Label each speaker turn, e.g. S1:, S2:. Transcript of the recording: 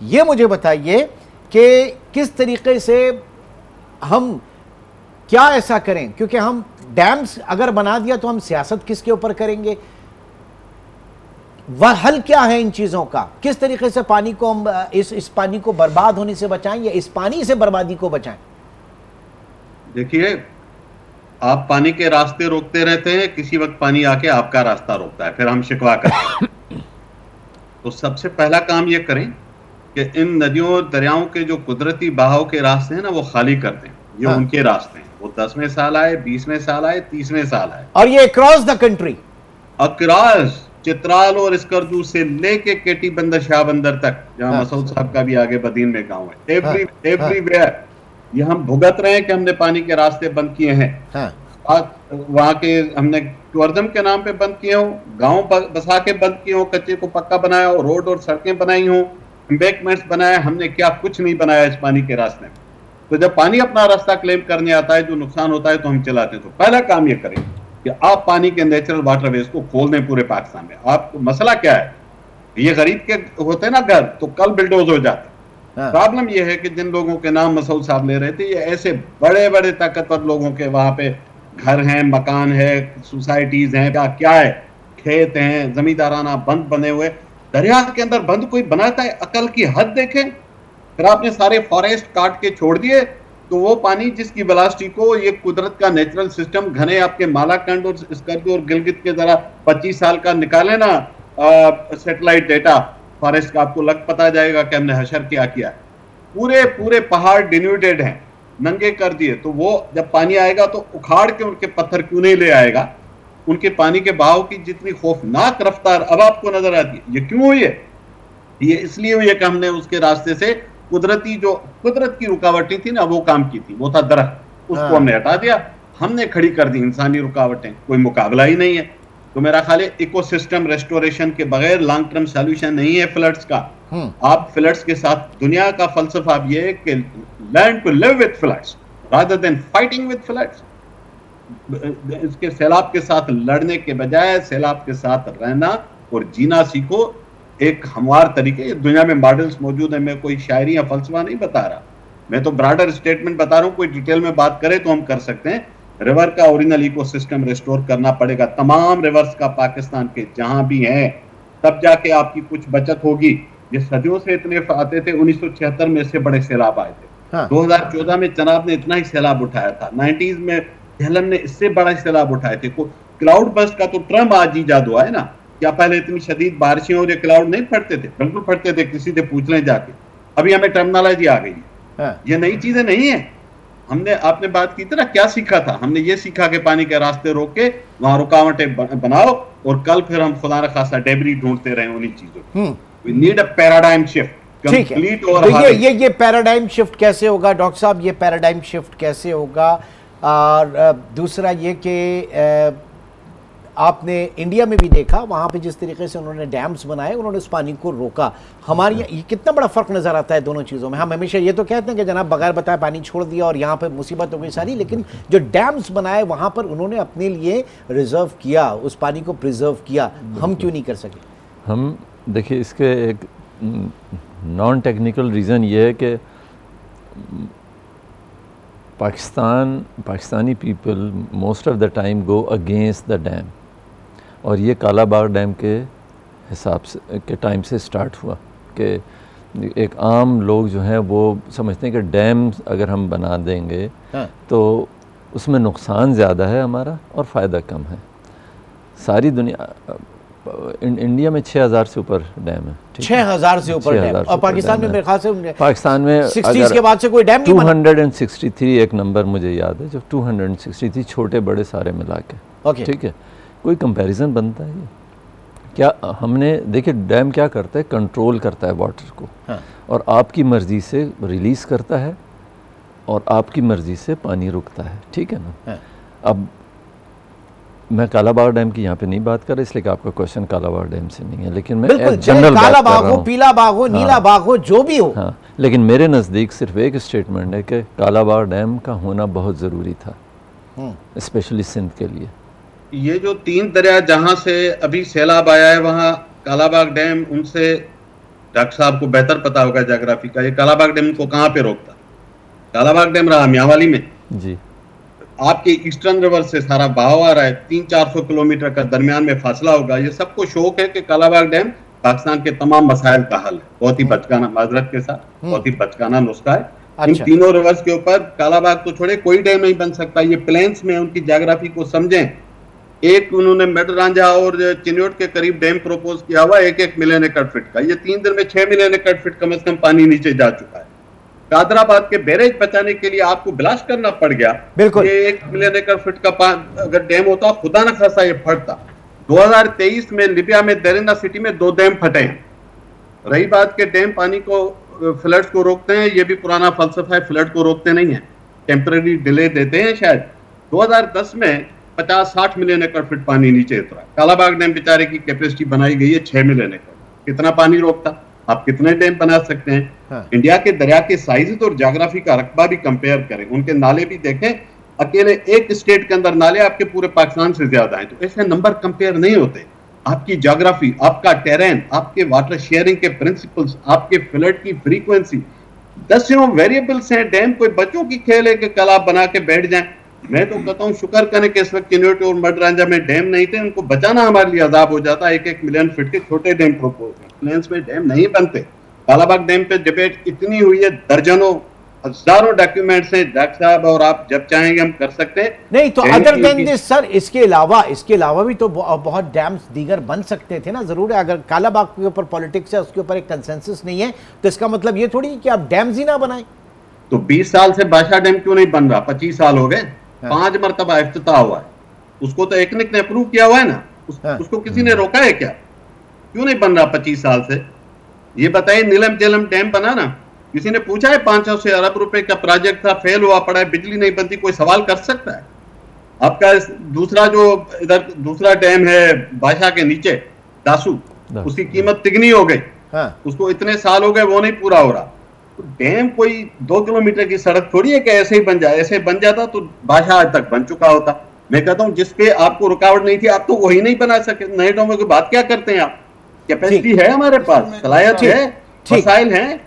S1: ये मुझे बताइए कि किस तरीके से हम क्या ऐसा करें, क्योंकि हम डैम्स अगर बना दिया तो हम सियासत किसके ऊपर करेंगे, वह हल क्या है इन चीजों का, किस तरीके से पानी को हम इस पानी को बर्बाद होने से बचाएं या इस पानी से बर्बादी को बचाएं?
S2: देखिए, आप पानी के रास्ते रोकते रहते हैं, किसी वक्त पानी आके आपका रास्ता रोकता है, फिर हम शिकवा करते हैं। तो सबसे पहला काम ये करें कि इन नदियों दरियाओं के जो कुदरती बहाव के रास्ते हैं ना, वो खाली कर दें। ये उनके रास्ते हैं, वो 10वें साल आए, 20वें साल आए, 30वें साल आए,
S1: और ये across the country,
S2: across Chitral और स्कर्दू से लेके केटी बंदर शाह बंदर तक, जहां मसूद साहब का भी आगे बदीन में गांव है, एवरीवेयर ये हम भुगत रहे हैं कि हमने पानी के रास्ते बंद किए हैं। वहां के हमने टूरिज्म के नाम पे बंद किए हो, गांव बसा के बंद किए हो, कच्चे को पक्का बनाया हो, रोड और सड़कें बनाई हो, एम्बैंकमेंट्स बनाए, हमने क्या कुछ नहीं बनाया इस पानी के रास्ते में। तो जब पानी अपना रास्ता क्लेम करने आता है, जो नुकसान होता है, तो हम चलाते हैं। तो पहला काम ये करें कि आप पानी के नेचुरल वाटरवेज को खोल दें पूरे पाकिस्तान में। आपको मसला क्या है, ये गरीब के होते ना घर, तो कल बिल्डोज हो जाते। प्रॉब्लम ये है कि जिन लोगों के नाम मसूद साहब ले रहे थे, ये ऐसे बड़े बड़े ताकतवर लोगों के वहां पे घर हैं, मकान है, सोसाइटीज हैं, क्या है, खेत हैं, जमींदाराना बंद बने हुए। दरिया के अंदर बंद कोई बनाता है, अकल की हद देखें। फिर आपने सारे फॉरेस्ट काट के छोड़ दिए, तो वो पानी जिसकी वेलोसिटी को ये कुदरत का नेचुरल सिस्टम, घने आपके मालाकंड और स्कर्दू और गिलगित के जरा 25 साल का निकाले ना सैटेलाइट डेटा फॉरेस्ट का, आपको लग पता जाएगा कि हमने हशर क्या किया। पूरे पूरे पहाड़ डिन्यूटेड हैं, नंगे कर दिए। तो वो जब पानी आएगा तो उखाड़ के उनके पत्थर क्यों नहीं ले आएगा? उनके पानी के बहाव की जितनी खौफनाक रफ्तार अब आपको नजर आती है, ये क्यों हुई है? ये इसलिए हुई है कि हमने उसके रास्ते से कुदरती जो कुदरत की रुकावटें थी ना, वो काम की थी। वो था दरख्त, उसको हमने हटा दिया, हमने खड़ी कर दी इंसानी रुकावटें। कोई मुकाबला ही नहीं है। तो मेरा ख्याल है इकोसिस्टम रेस्टोरेशन के बगैर लॉन्ग टर्म सॉल्यूशन नहीं है फ्लड्स का। आप फ्लड्स के साथ, दुनिया का फलसफा अब ये है कि learn to live with floods rather than fighting with floods. इसके सैलाब के साथ लड़ने के बजाय सैलाब के साथ रहना और जीना सीखो, एक हमवार तरीके। दुनिया में मॉडल्स मौजूद है। मैं कोई शायरी या फलसफा नहीं बता रहा, मैं तो ब्रॉडर स्टेटमेंट बता रहा हूँ। कोई डिटेल में बात करे तो हम कर सकते हैं। रिवर का ओरिजिनल इकोसिस्टम रिस्टोर करना पड़ेगा, तमाम रिवर्स का, पाकिस्तान के जहां भी हैं, तब जाके आपकी कुछ बचत होगी। ये सदियों से इतने आते थे। 1976 में इससे बड़े सैलाब आए थे। 2014 में जनाब ने इतना ही सैलाब उठाया था। 90s में झेलम ने इससे बड़ा सैलाब उठाए थे। क्लाउड बस्ट का तो ट्रम आज ईजाद हुआ है ना। क्या पहले इतनी शदीद बारिशें और ये क्लाउड नहीं फटते थे? बिल्कुल फटते थे, किसी से पूछ लें जाके। अभी हमें टर्मिनोलॉजी आ गई है। ये नई चीजें नहीं है। हमने, आपने बात की थी ना, क्या सीखा था? हमने ये सीखा कि पानी के रास्ते रोक के वहां रुकावटें बनाओ, और कल फिर हम खुदा न खासा डेबरी ढूंढते रहे उन्हीं चीजों। We need a paradigm shift complete. और
S1: ये पैराडाइम शिफ्ट कैसे होगा डॉक्टर साहब? ये पैराडाइम शिफ्ट कैसे होगा? और दूसरा ये कि आपने इंडिया में भी देखा, वहाँ पे जिस तरीके से उन्होंने डैम्स बनाए, उन्होंने उस पानी को रोका। हमारे यहाँ ये कितना बड़ा फ़र्क नज़र आता है दोनों चीज़ों में। हम हमेशा ये तो कहते हैं कि जनाब बगैर बताए पानी छोड़ दिया और यहाँ पे मुसीबत हो गई सारी, लेकिन जो डैम्स बनाए वहाँ पर उन्होंने अपने लिए रिजर्व किया, उस पानी को प्रिजर्व किया। हम क्यों नहीं कर सके?
S3: हम देखिए, इसके एक नॉन टेक्निकल रीज़न ये है कि Pakistani people most of the time go against the dam, और ये कालाबाग डैम के हिसाब से के टाइम से स्टार्ट हुआ कि एक आम लोग जो हैं वो समझते हैं कि डैम अगर हम बना देंगे तो उसमें नुकसान ज़्यादा है हमारा और फ़ायदा कम है। सारी दुनिया, इंडिया में 6000 से ऊपर डैम है।
S1: 6000 से ऊपर डैम, और पाकिस्तान में मेरे ख्याल से
S3: पाकिस्तान में
S1: 60s के बाद से कोई डैम नहीं बना।
S3: 263 एक नंबर मुझे याद है, जो 263 छोटे बड़े सारे मिला के, ठीक है। कोई कंपैरिजन बनता है? क्या हमने देखिए, डैम क्या करता है? कंट्रोल करता है वाटर को, और आपकी मर्ज़ी से रिलीज़ करता है और आपकी मर्ज़ी से पानी रुकता है, ठीक है ना। अब मैं कालाबाग डैम की यहाँ पे नहीं बात कर रहा, इसलिए कि आपका क्वेश्चन कालाबाग डैम से नहीं है, लेकिन मैं जनरल
S1: काला बाग हो, पीला बाग हो, नीला बाग हो, जो भी हो।
S3: हाँ, लेकिन मेरे नज़दीक सिर्फ एक स्टेटमेंट है कि कालाबाग डैम का होना बहुत ज़रूरी था, स्पेशली सिंध के लिए।
S2: ये जो 3 दरिया जहां से अभी सैलाब आया है, वहां कालाबाग डैम उनसे डॉक्टर साहब को बेहतर पता होगा ज्योग्राफी का, ये कालाबाग डैम को कहाँ पे रोकता? कालाबाग डैम रहा मियांवाली में
S3: जी।
S2: आपके ईस्टर्न रिवर से सारा बहाव आ रहा है, 300-400 किलोमीटर का दरमियान में फासला होगा। ये सबको शौक है कि कालाबाग डैम पाकिस्तान के तमाम मसाइल का हल है। बहुत ही बचकाना, माजरत के साथ, बहुत ही बचकाना नुस्खा है। इन तीनों रिवर्स के ऊपर कालाबाग तो छोड़े कोई डैम नहीं बन सकता। ये प्लेन्स में उनकी ज्योग्राफी को समझें। एक उन्होंने मेड रांझा और चिन्योट के करीब डैम प्रपोज किया हुआ 1-1 मिलियन एकड़ फीट का। ये 3 दिन में 6 मिलियन एकड़ फीट कम से कम पानी नीचे जा चुका है। कादराबाद के बैरेज बचाने के लिए आपको ब्लास्ट करना पड़ गया।
S1: बिल्कुल,
S2: ये 1 मिलियन एकड़ फीट का अगर डैम होता खुदा न खासा ये फटता। 2023 में लिबिया में देरेना सिटी में 2 डैम फटे हैं। रही बात के डैम पानी को फ्लड्स को रोकते हैं, ये भी पुराना फलसफा है, फ्लड को रोकते नहीं है, टेम्पररी डिले देते हैं शायद। 2010 में 50-60 मिलियन एकड़ फीट पानी नीचे उतरा। कालाबाग डैम बेचारे की कैपेसिटी बनाई गई है 6 मिलियन एकड़। कितना पानी रोकता? आप कितने डैम बना सकते हैं? हाँ। इंडिया के दरिया के साइज और ज्योग्राफी का रकबा भी कंपेयर करें, उनके नाले भी देखें। अकेले एक स्टेट के अंदर नाले आपके पूरे पाकिस्तान से ज्यादा हैं, तो ऐसे नंबर कंपेयर नहीं होते। आपकी ज्योग्राफी, आपका टेरेन, आपके वाटर शेयरिंग के प्रिंसिपल्स, आपके फ्लड की फ्रीक्वेंसी, दसियों वेरिएबल्स हैं। डैम कोई बच्चों की खेल है कि कल आप बना के बैठ जाएं। मैं तो कहता हूं शुक्र करें कि इस वक्त चिन्योट और मडरांझा में डैम नहीं थे, उनको बचाना हमारे लिए अजाब हो जाता। 1-1 मिलियन फीट के छोटे डैम प्रपोज हैं, प्लेन्स में डैम नहीं बनते। कालाबाग डैम पे डिबेट इतनी हुई है, दर्जनों हजारों डॉक्यूमेंट्स हैं डॉक्टर साहब, और आप जब चाहेंगे हम कर सकते हैं।
S1: नहीं तो अदर देन दिस सर, इसके अलावा भी तो बहुत डैम्स दीगर बन सकते थे ना। जरूर है, अगर कालाबाग के ऊपर पॉलिटिक्स है, उसके ऊपर एक कंसेंसस नहीं है, तो इसका मतलब ये थोड़ी कि आप डैम्स ही ना बनाएं।
S2: तो 20 साल से बादशाह डैम क्यों नहीं बन रहा? 25 साल हो गए, 5 मरतबा इफ्तिताह हुआ है। उसको तो एकनिक ने अप्रूव किया हुआ है ना, उसको किसी ने रोका है क्या? क्यों नहीं बन रहा 25 साल से? ये बताइए। नीलम झेलम डैम बना ना, किसी ने पूछा है? 500 से अरब रुपए का प्रोजेक्ट था, फेल हुआ पड़ा है, बिजली नहीं बनती, कोई सवाल कर सकता है? आपका दूसरा जो इधर दूसरा डैम है बादशाह के नीचे, दासू, उसकी कीमत तिगनी हो गई। उसको इतने साल हो गए, वो नहीं पूरा हो रहा। तो डैम कोई 2 किलोमीटर की सड़क थोड़ी है कि ऐसे ही बन जाए। ऐसे बन जाता तो बादशाह आज तक बन चुका होता। मैं कहता हूं जिसपे आपको रुकावट नहीं थी, आप तो वही नहीं बना सके। नए डैमों की बात क्या करते हैं आप? कैपेसिटी है हमारे पास, सलाहियत है, मसाइल हैं।